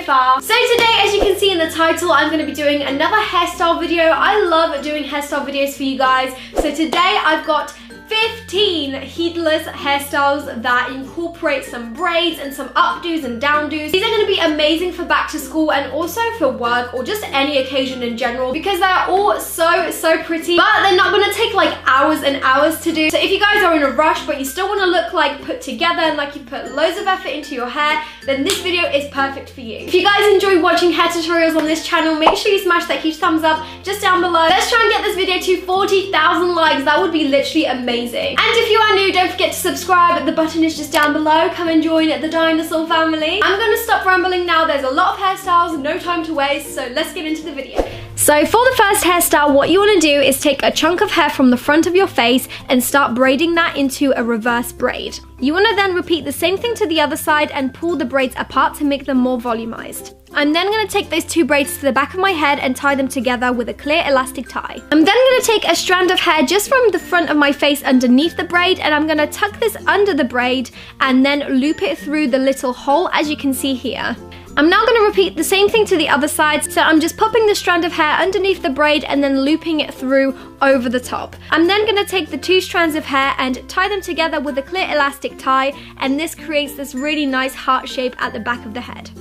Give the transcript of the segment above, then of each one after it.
far. So today, as you can see in the title, I'm going to be doing another hairstyle video. I love doing hairstyle videos for you guys. So today I've got 15 heatless hairstyles that incorporate some braids and some updos and downdos. These are going to be amazing for back to school and also for work or just any occasion in general because they're all so pretty, but they're not going to take like hours and hours to do. So if you guys are in a rush but you still want to look like put together and like you put loads of effort into your hair, then this video is perfect for you. If you guys enjoy watching hair tutorials on this channel, make sure you smash that huge thumbs up just down below. Let's try and get this video to 40,000 likes. That would be literally amazing. And if you are new, don't forget to subscribe. The button is just down below. Come and join the dinosaur family. I'm gonna stop rambling now. There's a lot of hairstyles, no time to waste, so let's get into the video. So for the first hairstyle, what you want to do is take a chunk of hair from the front of your face and start braiding that into a reverse braid. You want to then repeat the same thing to the other side and pull the braids apart to make them more volumized. I'm then going to take those two braids to the back of my head and tie them together with a clear elastic tie. I'm then going to take a strand of hair just from the front of my face underneath the braid, and I'm going to tuck this under the braid and then loop it through the little hole as you can see here. I'm now going to repeat the same thing to the other side, so I'm just popping the strand of hair underneath the braid and then looping it through over the top. I'm then going to take the two strands of hair and tie them together with a clear elastic tie, and this creates this really nice heart shape at the back of the head.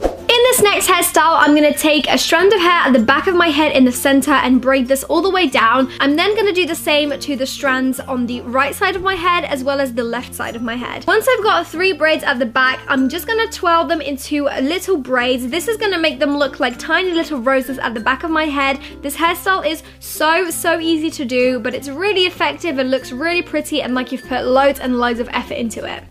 In this next hairstyle, I'm going to take a strand of hair at the back of my head in the center and braid this all the way down. I'm then going to do the same to the strands on the right side of my head as well as the left side of my head. Once I've got 3 braids at the back, I'm just going to twirl them into little braids. This is going to make them look like tiny little roses at the back of my head. This hairstyle is so easy to do, but it's really effective and looks really pretty and like you've put loads and loads of effort into it.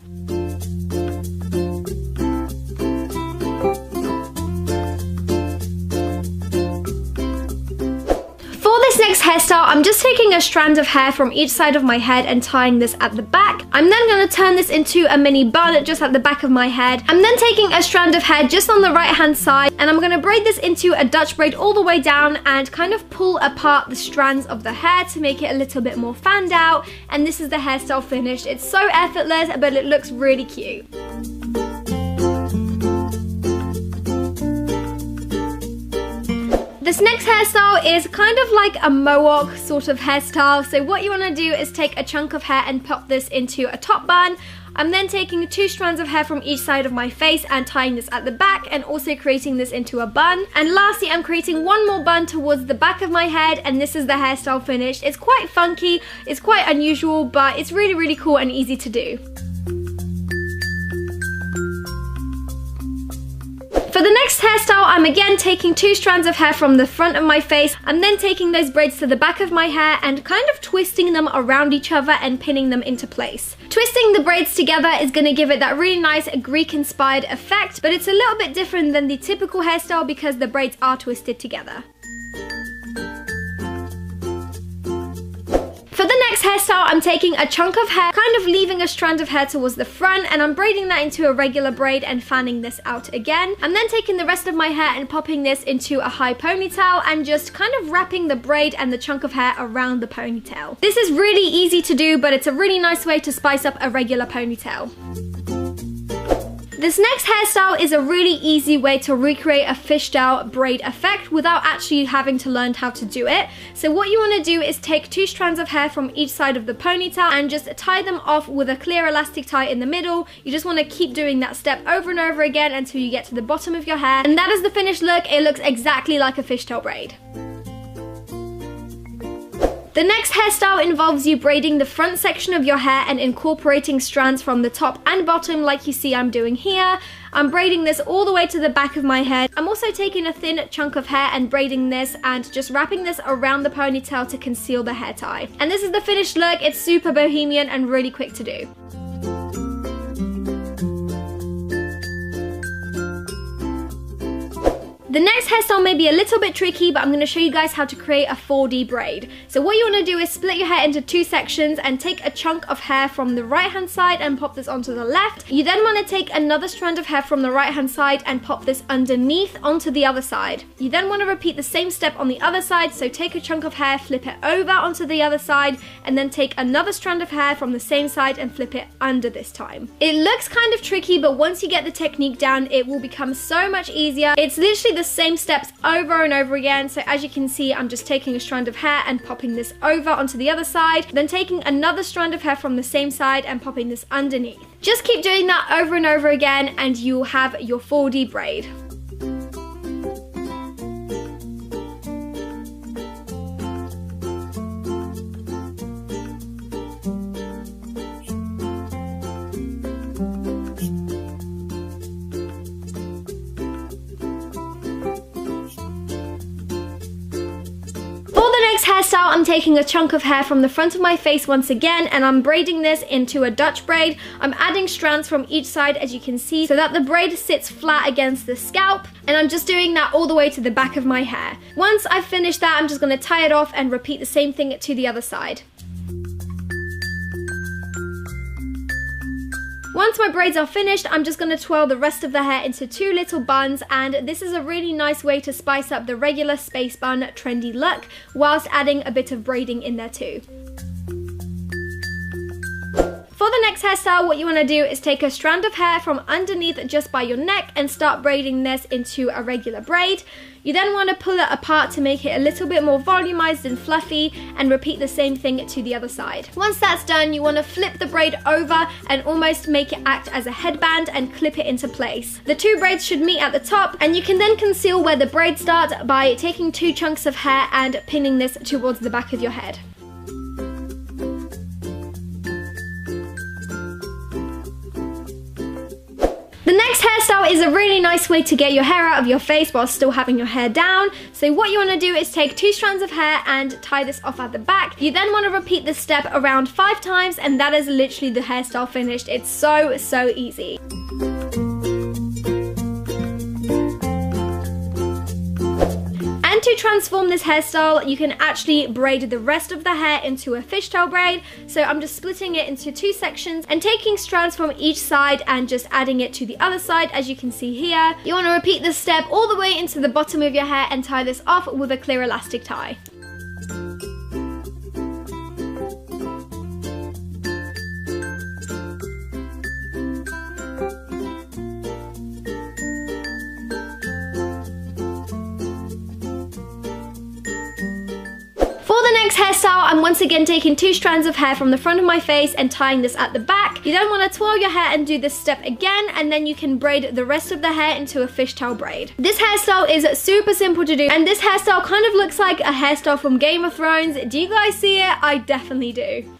Next hairstyle, I'm just taking a strand of hair from each side of my head and tying this at the back. I'm then going to turn this into a mini bun just at the back of my head. I'm then taking a strand of hair just on the right hand side and I'm going to braid this into a Dutch braid all the way down and kind of pull apart the strands of the hair to make it a little bit more fanned out, and this is the hairstyle finished. It's so effortless, but it looks really cute. This next hairstyle is kind of like a mohawk sort of hairstyle. So what you want to do is take a chunk of hair and pop this into a top bun. I'm then taking 2 strands of hair from each side of my face and tying this at the back and also creating this into a bun. And lastly, I'm creating one more bun towards the back of my head, and this is the hairstyle finished. It's quite funky, it's quite unusual, but it's really cool and easy to do. For the next hairstyle, I'm again taking 2 strands of hair from the front of my face. I'm then taking those braids to the back of my hair and kind of twisting them around each other and pinning them into place. Twisting the braids together is going to give it that really nice Greek-inspired effect, but it's a little bit different than the typical hairstyle because the braids are twisted together. For the next hairstyle, I'm taking a chunk of hair, kind of leaving a strand of hair towards the front, and I'm braiding that into a regular braid and fanning this out again. I'm then taking the rest of my hair and popping this into a high ponytail and just kind of wrapping the braid and the chunk of hair around the ponytail. This is really easy to do, but it's a really nice way to spice up a regular ponytail. This next hairstyle is a really easy way to recreate a fishtail braid effect without actually having to learn how to do it. So what you want to do is take 2 strands of hair from each side of the ponytail and just tie them off with a clear elastic tie in the middle. You just want to keep doing that step over and over again until you get to the bottom of your hair. And that is the finished look. It looks exactly like a fishtail braid. The next hairstyle involves you braiding the front section of your hair and incorporating strands from the top and bottom like you see I'm doing here. I'm braiding this all the way to the back of my head. I'm also taking a thin chunk of hair and braiding this and just wrapping this around the ponytail to conceal the hair tie. And this is the finished look. It's super bohemian and really quick to do. The next hairstyle may be a little bit tricky, but I'm going to show you guys how to create a 4D braid. So what you want to do is split your hair into 2 sections and take a chunk of hair from the right hand side and pop this onto the left. You then want to take another strand of hair from the right hand side and pop this underneath onto the other side. You then want to repeat the same step on the other side, so take a chunk of hair, flip it over onto the other side, and then take another strand of hair from the same side and flip it under this time. It looks kind of tricky, but once you get the technique down, it will become so much easier. It's literally the same steps over and over again. So as you can see, I'm just taking a strand of hair and popping this over onto the other side, then taking another strand of hair from the same side and popping this underneath. Just keep doing that over and over again and you'll have your 4D braid. Hairstyle, I'm taking a chunk of hair from the front of my face once again and I'm braiding this into a Dutch braid. I'm adding strands from each side, as you can see, so that the braid sits flat against the scalp, and I'm just doing that all the way to the back of my hair. Once I've finished that, I'm just going to tie it off and repeat the same thing to the other side. Once my braids are finished, I'm just going to twirl the rest of the hair into 2 little buns, and this is a really nice way to spice up the regular space bun trendy look whilst adding a bit of braiding in there too. For the next hairstyle, what you want to do is take a strand of hair from underneath just by your neck and start braiding this into a regular braid. You then want to pull it apart to make it a little bit more volumized and fluffy, and repeat the same thing to the other side. Once that's done, you want to flip the braid over and almost make it act as a headband and clip it into place. The 2 braids should meet at the top, and you can then conceal where the braids start by taking 2 chunks of hair and pinning this towards the back of your head. The next hairstyle is a really nice way to get your hair out of your face while still having your hair down. So what you want to do is take 2 strands of hair and tie this off at the back. You then want to repeat this step around 5 times, and that is literally the hairstyle finished. It's so easy. And to transform this hairstyle, you can actually braid the rest of the hair into a fishtail braid. So I'm just splitting it into 2 sections and taking strands from each side and just adding it to the other side, as you can see here. You want to repeat this step all the way into the bottom of your hair and tie this off with a clear elastic tie. Next hairstyle, I'm once again taking 2 strands of hair from the front of my face and tying this at the back. You then want to twirl your hair and do this step again, and then you can braid the rest of the hair into a fishtail braid. This hairstyle is super simple to do, and this hairstyle kind of looks like a hairstyle from Game of Thrones. Do you guys see it? I definitely do.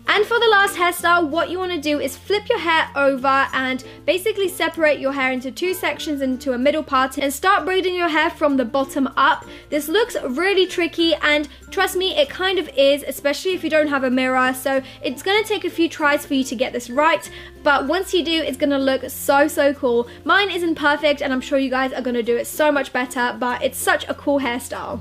And for the last hairstyle, what you want to do is flip your hair over and basically separate your hair into 2 sections into a middle part and start braiding your hair from the bottom up. This looks really tricky, and trust me, it kind of is, especially if you don't have a mirror. So it's going to take a few tries for you to get this right, but once you do, it's going to look so cool. Mine isn't perfect, and I'm sure you guys are going to do it so much better, but it's such a cool hairstyle.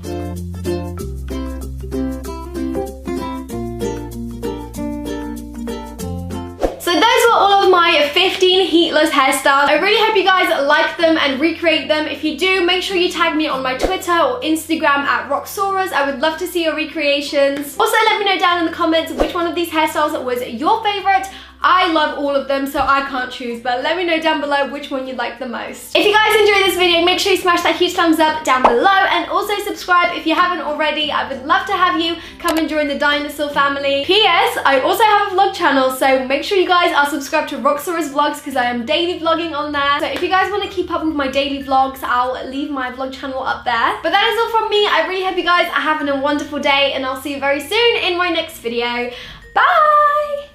So those were all of my 15 heatless hairstyles. I really hope you guys like them and recreate them. If you do, make sure you tag me on my Twitter or Instagram at Roxauras. I would love to see your recreations. Also, let me know down in the comments which one of these hairstyles was your favorite. I love all of them, so I can't choose, but let me know down below which one you like the most. If you guys enjoyed this video, make sure you smash that huge thumbs up down below, and also subscribe if you haven't already. I would love to have you come and join the dinosaur family. P.S. I also have a vlog channel, so make sure you guys are subscribed to Roxauras Vlogs because I am daily vlogging on there. So if you guys want to keep up with my daily vlogs, I'll leave my vlog channel up there. But that is all from me. I really hope you guys are having a wonderful day, and I'll see you very soon in my next video. Bye!